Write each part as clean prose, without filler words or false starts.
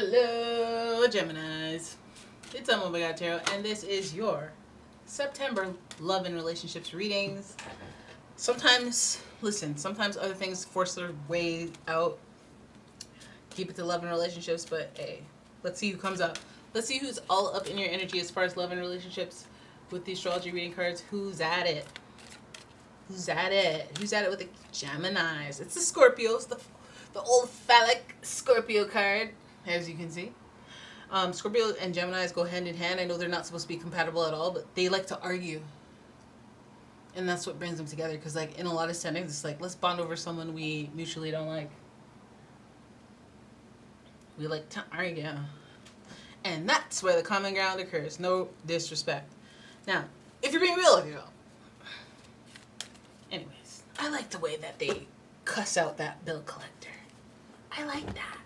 Hello, Geminis. It's umomgtarot, and this is your September love and relationships readings. Sometimes other things force their way out. Keep it to love and relationships, but hey, let's see who comes up. Let's see who's all up in your energy as far as love and relationships with the astrology reading cards. Who's at it? Who's at it? Who's at it with the Geminis? It's the Scorpios, the old phallic Scorpio card, as you can see. Scorpio and Geminis go hand in hand. I know they're not supposed to be compatible at all, but they like to argue. And that's what brings them together, because like in a lot of settings, it's like, let's bond over someone we mutually don't like. We like to argue. And that's where the common ground occurs. No disrespect. Now, if you're being real with yourself. Anyways, I like the way that they cuss out that bill collector. I like that.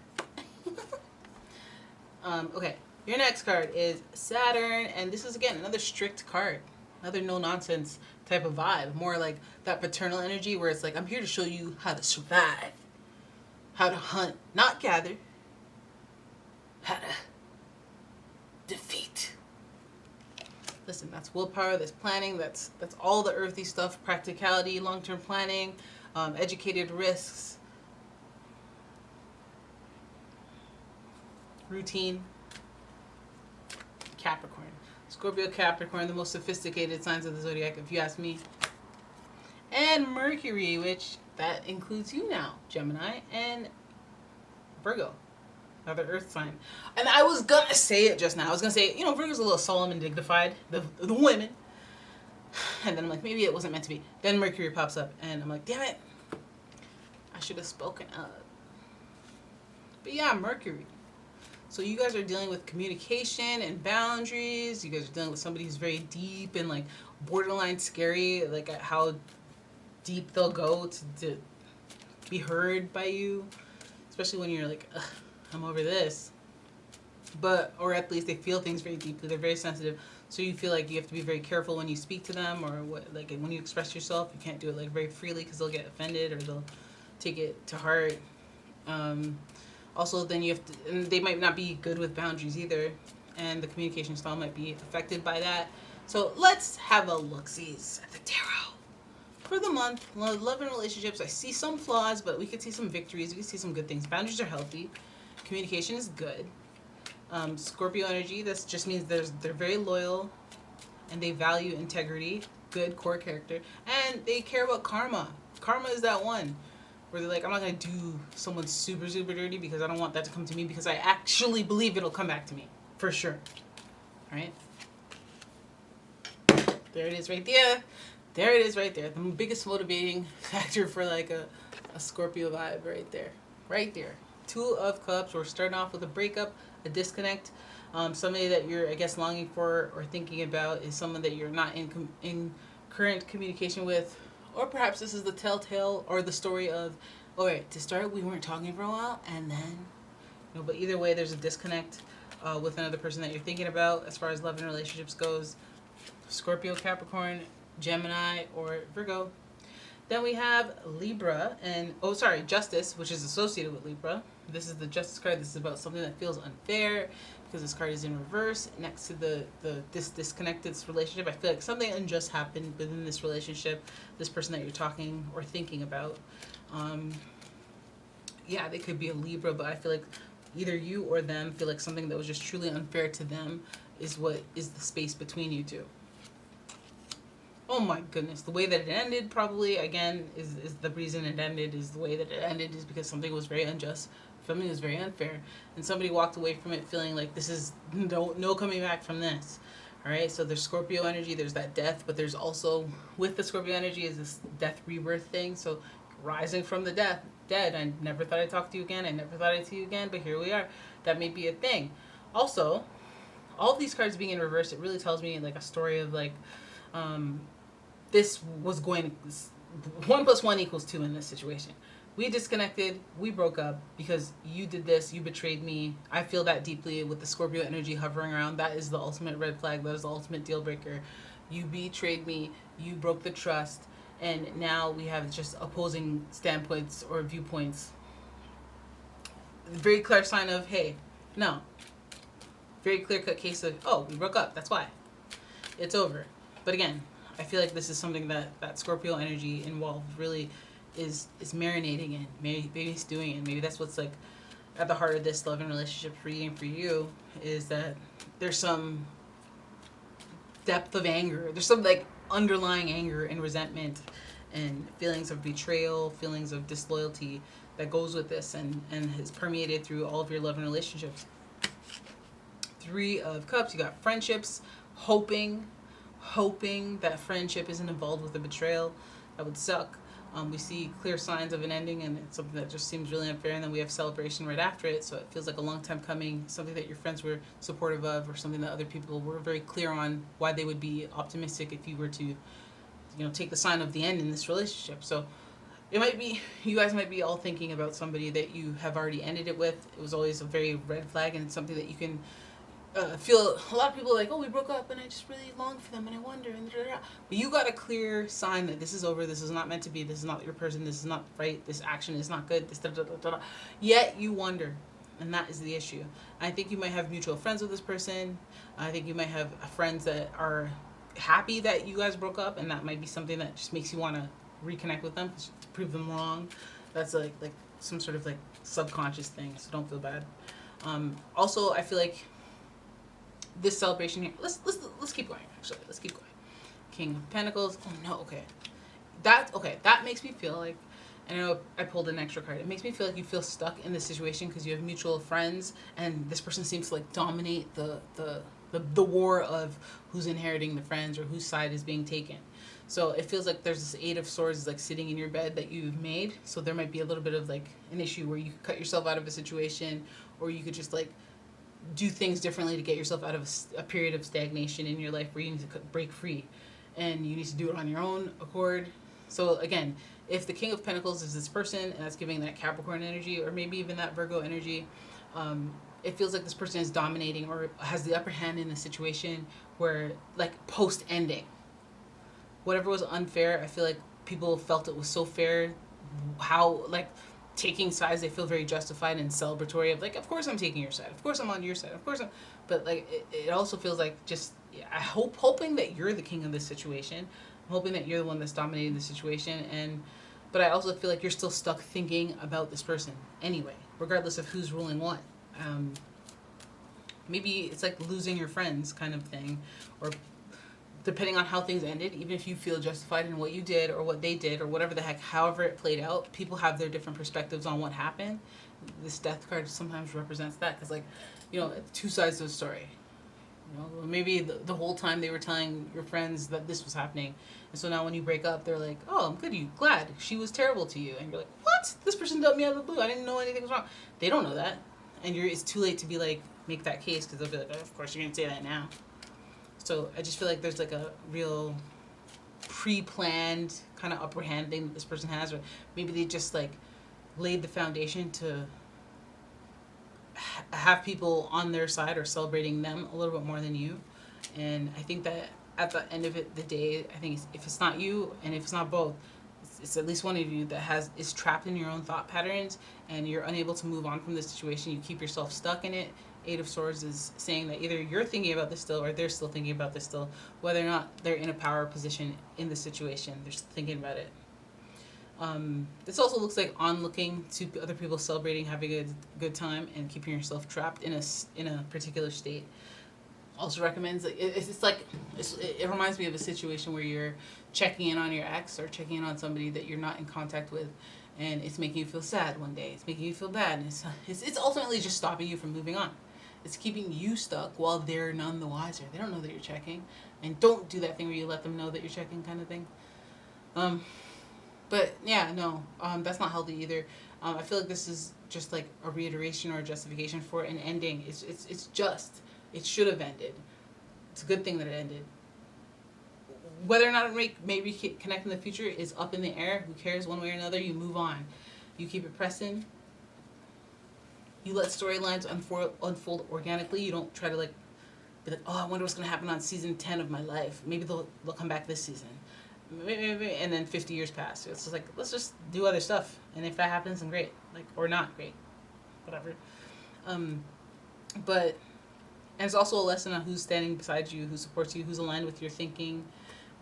Okay, your next card is Saturn, and this is again another strict card, another no nonsense type of vibe, more like that paternal energy where it's like, I'm here to show you how to survive, how to hunt, not gather, how to defeat. Listen, that's willpower, that's planning, that's all the earthy stuff, practicality, long-term planning, educated risks, routine. Capricorn. Scorpio, Capricorn, the most sophisticated signs of the zodiac, if you ask me. And Mercury, which that includes you now, Gemini, and Virgo, another earth sign. And I was gonna say it just now. I was gonna say, Virgo's a little solemn and dignified, the women. And then I'm like, maybe it wasn't meant to be. Then Mercury pops up, and I'm like, damn it, I should have spoken up. But yeah, Mercury. So you guys are dealing with communication and boundaries. You guys are dealing with somebody who's very deep and like borderline scary, like how deep they'll go to be heard by you, especially when you're like, I'm over this. Or at least they feel things very deeply. They're very sensitive. So you feel like you have to be very careful when you speak to them, or like when you express yourself. You can't do it like very freely because they'll get offended or they'll take it to heart. Also, then you have to, and they might not be good with boundaries either, and the communication style might be affected by that. So let's have a look-sees at the tarot for the month. Love and relationships, I see some flaws, but we could see some victories. We can see some good things. Boundaries are healthy. Communication is good. Scorpio energy, this just means they're very loyal, and they value integrity, good core character, and they care about karma. Karma is that one where they're like, I'm not going to do someone super, super dirty because I don't want that to come to me, because I actually believe it'll come back to me. For sure. All right? There it is right there. There it is right there. The biggest motivating factor for like a Scorpio vibe right there. Right there. Two of Cups. We're starting off with a breakup, a disconnect. Somebody that you're, I guess, longing for or thinking about is someone that you're not in current communication with. Or perhaps this is the telltale or the story of, all right, to start, we weren't talking for a while, and then, but either way, there's a disconnect with another person that you're thinking about as far as love and relationships goes. Scorpio, Capricorn, Gemini, or Virgo. Then we have Libra and, Justice, which is associated with Libra. This is the Justice card. This is about something that feels unfair because this card is in reverse next to this disconnected relationship. I feel like something unjust happened within this relationship, this person that you're talking or thinking about. They could be a Libra, but I feel like either you or them feel like something that was just truly unfair to them is what is the space between you two. Oh my goodness, the way that it ended probably, again, is the reason it ended, is the way that it ended is because something was very unjust, something was very unfair, and somebody walked away from it feeling like this is no coming back from this. All right, so there's Scorpio energy, there's that death, but there's also, with the Scorpio energy, is this death rebirth thing, so rising from the dead. I never thought I'd talk to you again, I never thought I'd see you again, but here we are. That may be a thing. Also, all of these cards being in reverse, it really tells me like a story of like, this was going to, 1 + 1 = 2 in this situation. We disconnected, we broke up because you did this, you betrayed me. I feel that deeply with the Scorpio energy hovering around. That is the ultimate red flag, that is the ultimate deal breaker. You betrayed me, you broke the trust, and now we have just opposing standpoints or viewpoints. Very clear sign of, hey, No. Very clear-cut case of, oh, we broke up, that's why. It's over. But again, I feel like this is something that Scorpio energy involved really is marinating in, maybe stewing in. Maybe that's what's like at the heart of this love and relationship reading for you, is that there's some depth of anger. There's some like underlying anger and resentment and feelings of betrayal, feelings of disloyalty that goes with this and has permeated through all of your love and relationships. Three of Cups, you got friendships, hoping that friendship isn't involved with a betrayal. That would suck. We see clear signs of an ending, and it's something that just seems really unfair, and then we have celebration right after it, so it feels like a long time coming, something that your friends were supportive of, or something that other people were very clear on why they would be optimistic if you were to, take the sign of the end in this relationship. So it might be, you guys might be all thinking about somebody that you have already ended it with. It was always a very red flag, and it's something that you can feel. A lot of people are like, oh, we broke up and I just really long for them and I wonder and da, da, da. But you got a clear sign that this is over, this is not meant to be, this is not your person, this is not right, this action is not good, this da, da, da, da, da. Yet you wonder, and that is the issue. I think you might have mutual friends with this person. I think you might have friends that are happy that you guys broke up, and that might be something that just makes you want to reconnect with them to prove them wrong. That's like some sort of like subconscious thing, so don't feel bad. Also, I feel like this celebration here, let's keep going. Actually, let's keep going. King of Pentacles. Oh no, okay. That makes me feel like, I know I pulled an extra card. It makes me feel like you feel stuck in this situation because you have mutual friends, and this person seems to like dominate the war of who's inheriting the friends or whose side is being taken. So it feels like there's this Eight of Swords like sitting in your bed that you've made. So there might be a little bit of like an issue where you could cut yourself out of a situation, or you could just like do things differently to get yourself out of a period of stagnation in your life where you need to break free, and you need to do it on your own accord. So again, if the King of Pentacles is this person and that's giving that Capricorn energy, or maybe even that Virgo energy, it feels like this person is dominating or has the upper hand in the situation where, like, post ending, whatever was unfair, I feel like people felt it was so fair. How, like, taking sides, they feel very justified and celebratory of like, of course I'm taking your side, of course I'm on your side, of course I'm, but like it also feels like just, I hoping that you're the king of this situation. I'm hoping that you're the one that's dominating the situation, but I also feel like you're still stuck thinking about this person anyway, regardless of who's ruling what. Maybe it's like losing your friends kind of thing, or depending on how things ended, even if you feel justified in what you did or what they did or whatever the heck, however it played out, people have their different perspectives on what happened. This death card sometimes represents that because, like, two sides of the story. Maybe the whole time they were telling your friends that this was happening, and so now when you break up, they're like, oh, I'm good, you glad she was terrible to you, and you're like, what? This person dumped me out of the blue. I didn't know anything was wrong. They don't know that, and it's too late to be like make that case because they'll be like, oh, of course you're gonna say that now. So I just feel like there's like a real pre-planned kind of upper hand thing that this person has, or maybe they just like laid the foundation to have people on their side or celebrating them a little bit more than you. And I think that at the end of the day, I think if it's not you and if it's not both, it's at least one of you that is trapped in your own thought patterns and you're unable to move on from the situation. You keep yourself stuck in it. Eight of Swords is saying that either you're thinking about this still or they're still thinking about this still, whether or not they're in a power position in the situation. They're still thinking about it. This also looks like onlooking to other people celebrating, having a good time, and keeping yourself trapped in a particular state. Also recommends, it reminds me of a situation where you're checking in on your ex or checking in on somebody that you're not in contact with, and it's making you feel sad one day. It's making you feel bad, and it's ultimately just stopping you from moving on. It's keeping you stuck while they're none the wiser. They don't know that you're checking, and don't do that thing where you let them know that you're checking, kind of thing. But yeah, no, that's not healthy either. I feel like this is just like a reiteration or a justification for an ending. It should have ended. It's a good thing that it ended. Whether or not it may reconnect in the future is up in the air. Who cares? One way or another, you move on. You keep it pressing. You let storylines unfold organically. You don't try to like be like, oh, I wonder what's going to happen on season 10 of my life. Maybe they'll come back this season. Maybe, and then 50 years pass. It's just like, let's just do other stuff. And if that happens, then great. Like, or not great. Whatever. But, and it's also a lesson on who's standing beside you, who supports you, who's aligned with your thinking,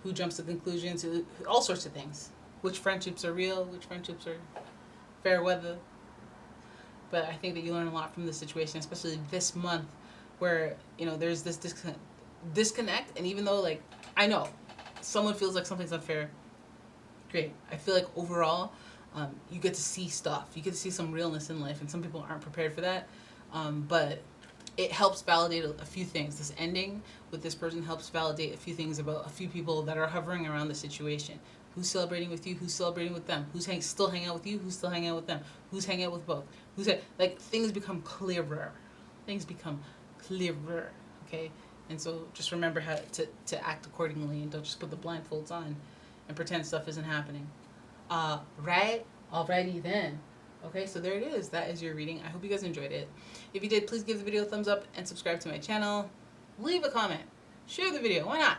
who jumps to conclusions, all sorts of things. Which friendships are real, which friendships are fair weather. But I think that you learn a lot from this situation, especially this month, where there's this disconnect. And even though, like, I know someone feels like something's unfair, great. I feel like overall, you get to see stuff. You get to see some realness in life, and some people aren't prepared for that. But it helps validate a few things. This ending with this person helps validate a few things about a few people that are hovering around the situation. Who's celebrating with you? Who's celebrating with them? Who's still hanging out with you? Who's still hanging out with them? Who's hanging out with both? Like, things become clearer. Things become clearer. Okay, and so just remember how to act accordingly, and don't just put the blindfolds on and pretend stuff isn't happening. Right? Alrighty then. Okay, so there it is. That is your reading. I hope you guys enjoyed it. If you did, please give the video a thumbs up and subscribe to my channel. Leave a comment. Share the video. Why not?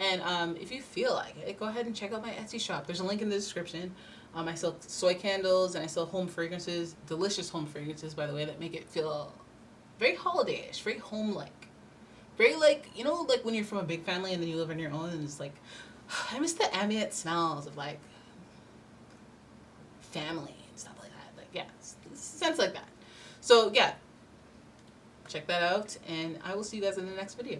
And if you feel like it, go ahead and check out my Etsy shop. There's a link in the description. I sell soy candles, and I sell home fragrances, delicious home fragrances, by the way, that make it feel very holiday-ish, very home-like. Very like, like when you're from a big family and then you live on your own, and it's like, I miss the ambient smells of like family and stuff like that. Like, yeah, it's sense like that. So yeah, check that out, and I will see you guys in the next video.